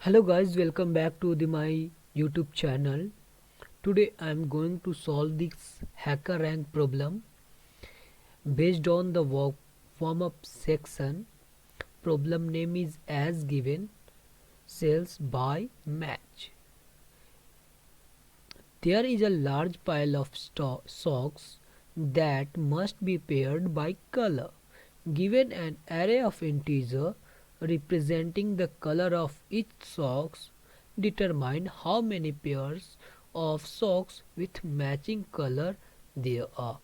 Hello guys, welcome back to my YouTube channel. Today I am going to solve this hacker rank problem based on the warm up section. Problem name is as given, sales by match. There is a large pile of socks that must be paired by color. Given an array of integer representing the color of each socks, determine how many pairs of socks with matching color there are.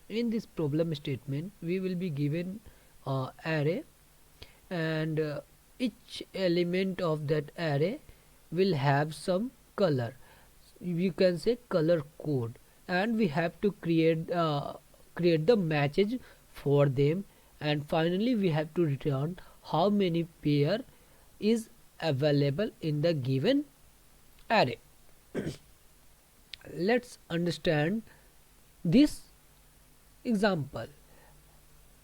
In this problem statement, we will be given array, and each element of that array will have some color. You can say color code, and we have to create the matches for them, and finally we have to return how many pair is available in the given array. Let's understand this example.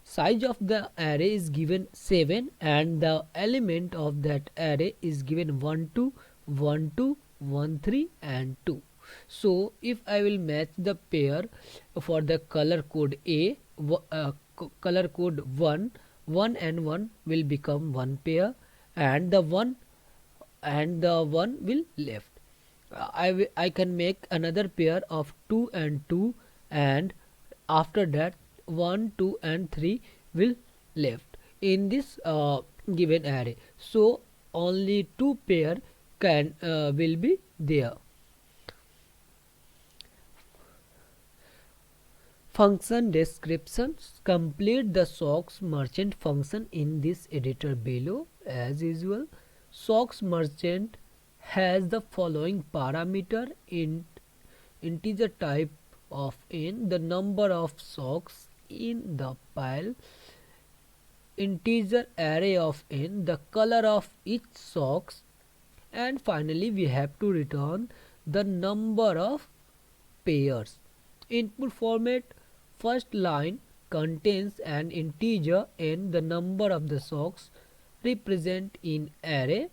Size of the array is given 7 and the element of that array is given 1 2 1 2 1 3 and 2. So if I will match the pair for the color code A, color code 1, 1 and 1 will become one pair, and the 1 will left. I can make another pair of 2 and 2, and after that 1 2 and 3 will left in this given array. So only two pair can will be there. Function descriptions. Complete the socks merchant function in this editor below. As usual, socks merchant has the following parameter: integer type of n, the number of socks in the pile, integer array of n, the color of each socks, and finally we have to return the number of pairs. Input format: first line contains an integer n, the number of the socks represent in array.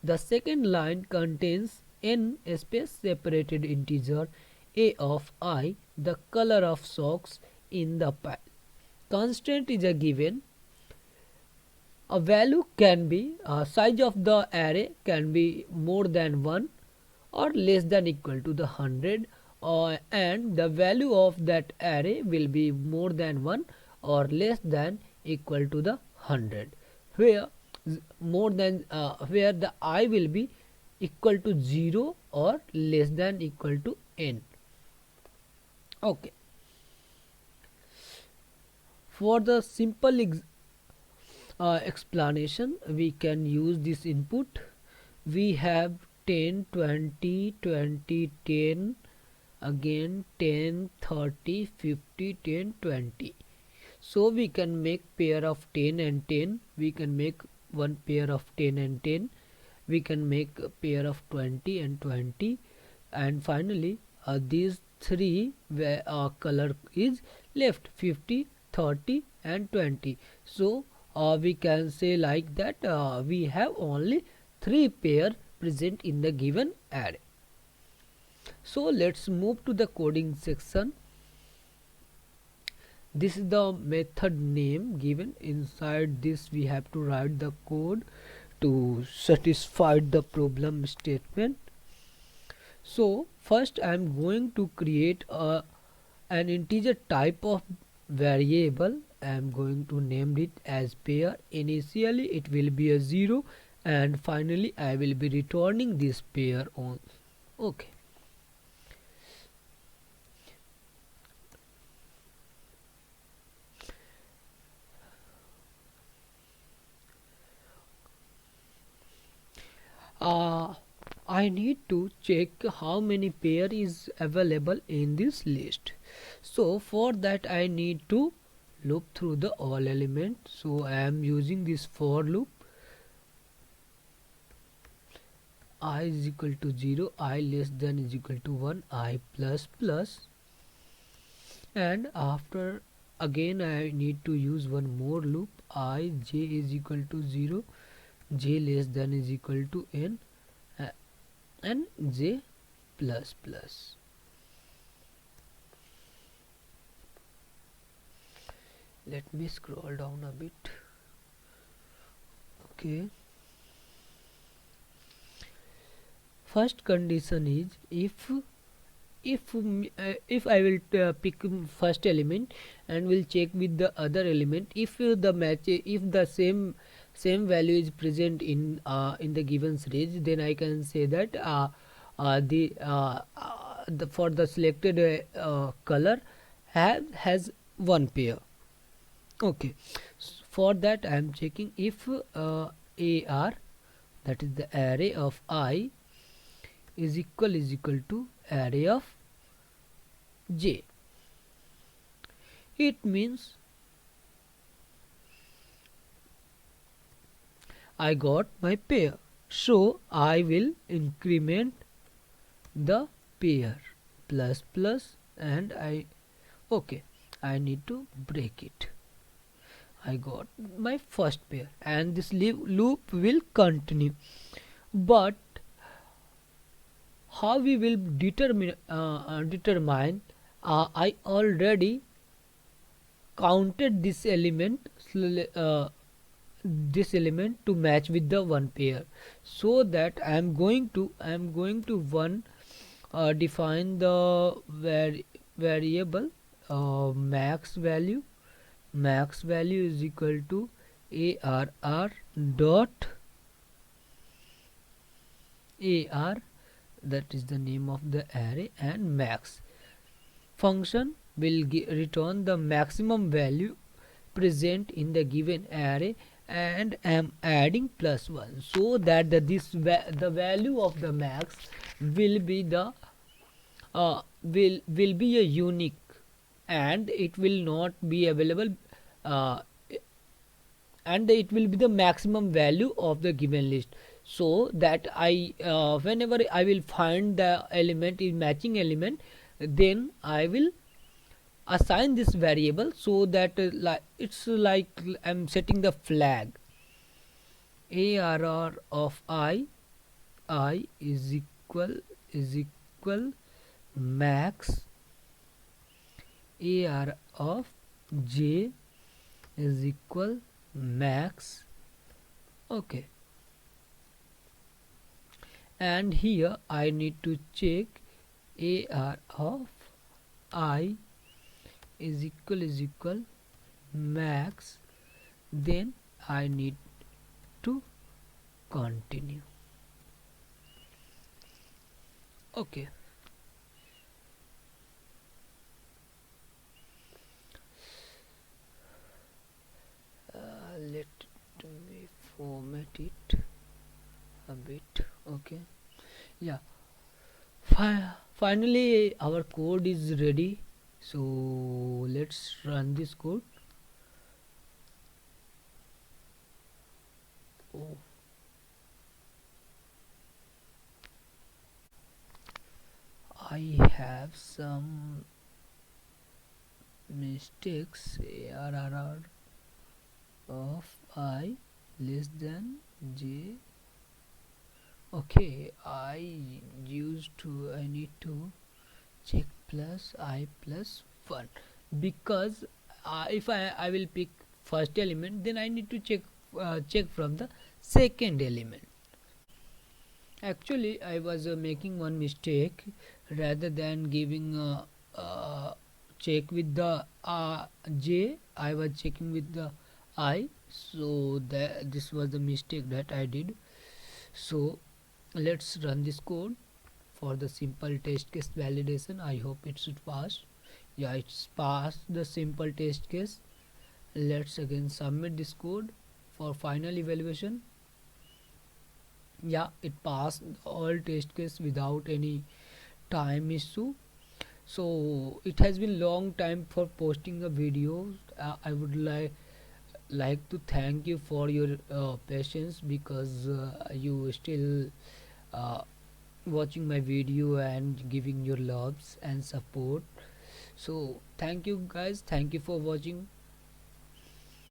The second line contains n space separated integer a of I, the color of socks in the pile. Constant is a given. A value can be size of the array can be more than 1 or less than equal to the 100, and the value of that array will be more than 1 or less than equal to the 100, where more than where the I will be equal to 0 or less than equal to n. Okay, for the simple explanation, we can use this input. We have 10 20 20 10, again 10 30 50 10 20. So we can make pair of 10 and 10, we can make one pair of 10 and 10, we can make a pair of 20 and 20, and finally these three where color is left: 50 30 and 20. So we can say like that we have only three pair present in the given array. So let's move to the coding section. This is the method name given. Inside this we have to write the code to satisfy the problem statement. So first I am going to create an integer type of variable. I am going to name it as pair. Initially it will be a 0, and finally I will be returning this pair on. Okay, I need to check how many pair is available in this list. So for that I need to loop through the all element. So I am using this for loop. I is equal to 0, I less than is equal to 1, I plus plus, and after again I need to use one more loop. I j is equal to 0, j less than is equal to n, and j plus plus. Let me scroll down a bit. Okay, first condition is if I will pick first element and will check with the other element, if the match, if the same value is present in the given series, then I can say that the for the selected color has one pair. Okay, for that I am checking if AR, that is the array of I, is equal to array of j. It means I got my pair, so I will increment the pair plus plus, and okay, I need to break it. I got my first pair, and this loop will continue. But how we will determine I already counted this element to match with the one pair, so that I am going to one define the variable max value is equal to arr dot ar, that is the name of the array, and max function will return the maximum value present in the given array, and am adding plus 1, so that the value of the max will be the will be a unique, and it will not be available, uh, and it will be the maximum value of the given list, so that I whenever I will find the element is matching element, then I will assign this variable, so that it's like I'm setting the flag arr of I is equal max ar of j is equal max. Okay, and here I need to check ar of I is equal max, then I need to continue. Okay, let me format it a bit. Okay, yeah, finally our code is ready, so let's run this code. Oh, I have some mistakes. Arr of I less than j. Okay, I need to check plus I plus 1, because if I will pick first element, then I need to check from the second element. Actually, I was making one mistake. Rather than giving check with the j, I was checking with the I, so this was the mistake that I did. So let's run this code for the simple test case validation. I hope it should pass. Yeah, it's passed the simple test case. Let's again submit this code for final evaluation. Yeah, it passed all test case without any time issue. So it has been long time for posting a video. I would like to thank you for your patience, because you still uh, watching my video and giving your loves and support. So thank you guys, thank you for watching.